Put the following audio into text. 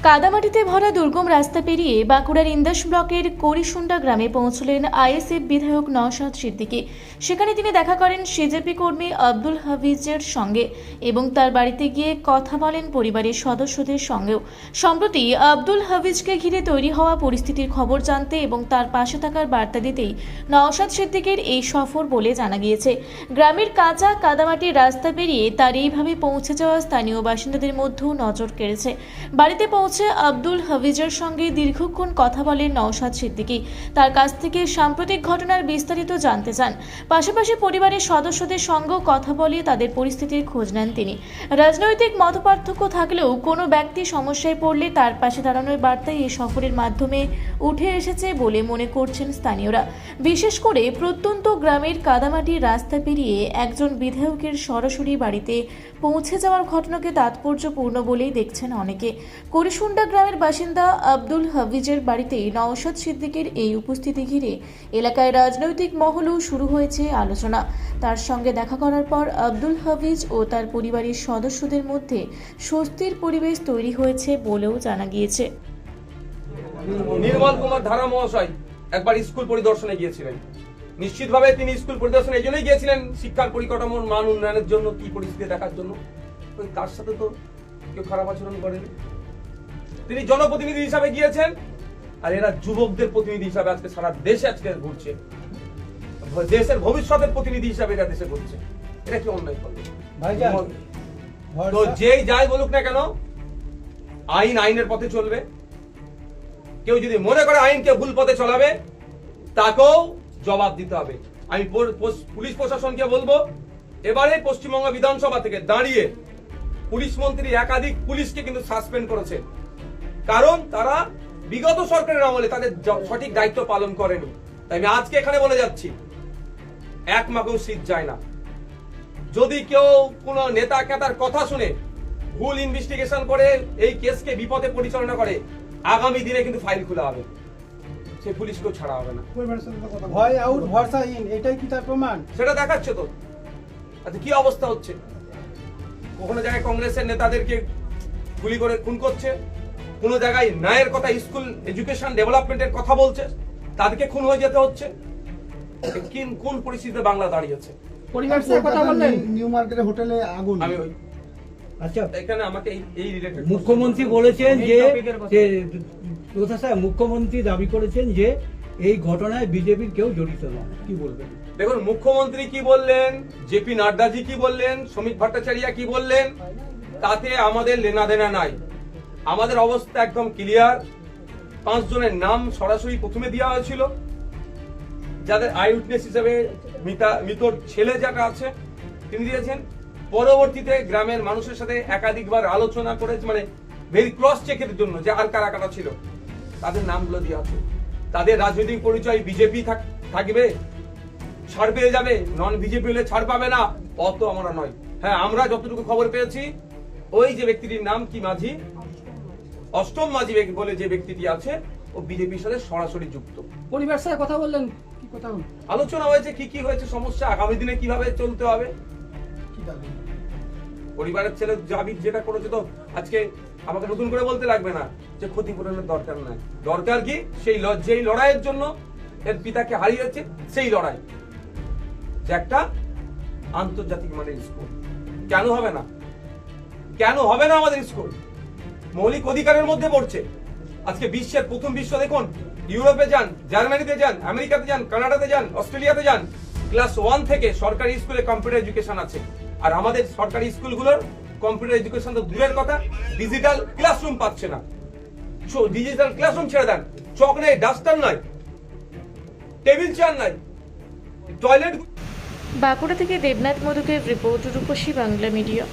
কাদামাটিতে ভরা দুর্গম রাস্তা পেরিয়ে বাঁকুড়ার ইন্দাস ব্লকের করিসুন্ডা গ্রামে পৌঁছলেন আইএসএফ বিধায়ক নওশাদ সিদ্দিকী। সেখানে তিনি দেখা করেন সিজেপি কর্মী আব্দুল হাফিজের সঙ্গে এবং তার বাড়িতে গিয়ে কথা বলেন পরিবারের সদস্যদের সঙ্গেও। সম্প্রতি আব্দুল হাফিজকে ঘিরে তৈরি হওয়া পরিস্থিতির খবর জানতে এবং তার পাশে থাকার বার্তা দিতেই নওশাদ সিদ্দিকীর এই সফর বলে জানা গিয়েছে। গ্রামের কাঁচা কাদামাটির রাস্তা পেরিয়ে তার এইভাবে পৌঁছে যাওয়া স্থানীয় বাসিন্দাদের মধ্যেও নজর কেড়েছে। বাড়িতে পৌঁছে আব্দুল হাফিজের সঙ্গে দীর্ঘক্ষণ কথা বলেন নওশাদ সিদ্দিকী। তার কাছ থেকে সাম্প্রতিক ঘটনার বিস্তারিত জানতে চান। পাশাপাশি পরিবারের সদস্যদের সঙ্গেও কথা বলে তাদের পরিস্থিতির খোঁজ নেন তিনি। রাজনৈতিক মতপার্থক্য থাকলেও কোনো ব্যক্তি সমস্যায় পড়লে তার পাশে দাঁড়ানোর বার্তাই এই সফরের মাধ্যমে উঠে এসেছে বলে মনে করছেন স্থানীয়রা। বিশেষ করে প্রত্যন্ত গ্রামের কাদামাটির রাস্তা পেরিয়ে একজন বিধায়কের সরাসরি বাড়িতে পৌঁছে যাওয়ার ঘটনাকে তাৎপর্যপূর্ণ বলেই দেখছেন অনেকে। করিসুন্ডা গ্রামের বাসিন্দা আব্দুল হাফিজের বাড়িতে নওশাদ সিদ্দিকীর এই উপস্থিতি ঘিরে এলাকায় রাজনৈতিক মহলেও শুরু হয়েছে আলোচনা। তার সঙ্গে দেখা করার পর আব্দুল হাফিজ ও তার পরিবারের সদস্যদের মধ্যে স্বস্তির পরিবেশ তৈরি হয়েছে বলেও জানা গিয়েছে। নির্মল কুমার ধারা মহাশয় একবার স্কুল পরিদর্শনে গিয়েছিলেন। নিশ্চিতভাবে তিনি স্কুল পরিদর্শনে এই জন্যই গিয়েছিলেন শিক্ষার পরিকাঠামোর মান উন্নয়নের জন্য, কি পরিস্থিতি দেখার জন্য। তার সাথে তো কেউ খারাপ আচরণ করেনি। তিনি জনপ্রতিনিধি হিসাবে গিয়েছেন, আর এরা যুবকদের প্রতিনিধি হিসাবে আজকে সারা দেশে আজকে ঘুরছে। দেশের ভবিষ্যতের প্রতিনিধি হিসাবে এরা দেশে ঘুরছে। এটা কি অন্যায় করবে? তো যেই যাই বলুক না কেন, আইন আইনের পথে চলবে। কেউ যদি মনে করে আইনকে ভুল পথে চলাবে, তাকেও জবাব দিতে হবে। আমি পুলিশ প্রশাসনকে বলবো, এবারে পশ্চিমবঙ্গ বিধানসভা থেকে দাঁড়িয়ে পুলিশ মন্ত্রী একাধিক পুলিশকে কিন্তু সাসপেন্ড করেছে, কারণ তারা বিগত সরকারের আমলে তাদের সঠিক দায়িত্ব পালন করেনি। তাই আমি আজকে এখানে বলে যাচ্ছি, এক মাকেও শীত যায় না। যদি কেউ কোনো নেতা কেতার কথা শুনে ভুল ইনভেস্টিগেশন করে এই কেসকে বিপদে পরিচালনা করে, আগামী দিনে কিন্তু ফাইল খোলা হবে, সে পুলিশকেও ছাড়া হবে না। ভয় আউট ভরসা ইন, এটাই কি তার প্রমাণ? সেটা দেখাচ্ছে তো। আচ্ছা, কি অবস্থা হচ্ছে? কোনো জায়গায় কংগ্রেসের নেতাদেরকে গুলি করে খুন করছে, কোনো জায়গায় ন্যায়ের কথা, স্কুল এডুকেশন ডেভেলপমেন্টের কথা বলছে, তাদেরকে খুন হয়ে যেতে হচ্ছে। কোন পরিস্থিতিতে বাংলা দাঁড়িয়েছে? পরিবার সাথে কথা বললেন, নিউ মার্কেটে হোটেলে আগুন। আমি ওই আচ্ছা, এখানে আমাকে এই রিলেটেড মুখ্যমন্ত্রী বলেছেন যে মুখ্যমন্ত্রী দাবি করেছেন যে এই ঘটনায় বিজেপির কেউ জড়িত নয়, কি বলবেন? দেখুন, মুখ্যমন্ত্রী কি বললেন, জেপি নাড্ডাজি কি বললেন, শ্রমিক ভট্টাচার্য কি বললেন, তাতে আমাদের লেনা দেনা নাই। আমাদের অবস্থা একদম ক্লিয়ার। 5 জনের নাম সরাসরি প্রথমে দেওয়া হয়েছিল, যাদের আই উইটনেস হিসেবে মৃতর ছেলে যারা আছে তিনি দিয়েছেন। পরবর্তীতে গ্রামের মানুষের সাথে একাধিকবার আলোচনা করে, মানে ভেরি ক্রস চেকের জন্য যে আর কারা কারা ছিল তাদের নামগুলো দেওয়া আছে। তাদের রাজনৈতিক পরিচয় বিজেপি থাকবে, ছাড় পেয়ে যাবে, নন বিজেপি হলে ছাড় পাবে না, অত আমরা নয়। হ্যাঁ, আমরা যতটুকু খবর পেয়েছি, ওই যে ব্যক্তিটির নাম কি মাঝি, অষ্টম মাঝি বলে যে ব্যক্তিটি আছে, ও বিজেপির সাথে সরাসরি যুক্ত। পরিবার সাথে কথা বললেন, কি কথা হলো? আলোচনা হয়েছে কি কি হয়েছে, সমস্যা আগামী দিনে কিভাবে চলতে হবে। কি দাবি? পরিবারের ছেলে জাবির যেটা করেছে, তো আজকে আমাকে নতুন করে বলতে লাগবে না যে ক্ষতিপূরণের দরকার নাই। দরকার কি, যেই লড়াইয়ের জন্য এর পিতাকে হারিয়েছে, সেই লড়াই, যে একটা আন্তর্জাতিক মানের স্কুল। কেন হবে না? কেন হবে না? আমাদের স্কুল মৌলিক অধিকারের মধ্যে পড়ছে। আজকে বিশ্বের প্রথম বিশ্ব দেখুন, ইউরোপে যান, জার্মানিতে যান, আমেরিকাতে যান, কানাডাতে যান, অস্ট্রেলিয়াতে যান, ক্লাস 1 থেকে সরকারি স্কুলে কম্পিউটার এডুকেশন আছে। আর আমাদের সরকারি স্কুলগুলোর কম্পিউটার এডুকেশন তো দূরের কথা, ডিজিটাল ক্লাসরুম পাচ্ছে না। ডিজিটাল ক্লাসরুম ছেড়ে দেন, চক নেই, ডাস্টার নাই, টেবিল চেয়ার নাই, টয়লেট। বাঁকুড়া থেকে দেবনাথ মধুকের রিপোর্ট, রূপসী বাংলা মিডিয়া।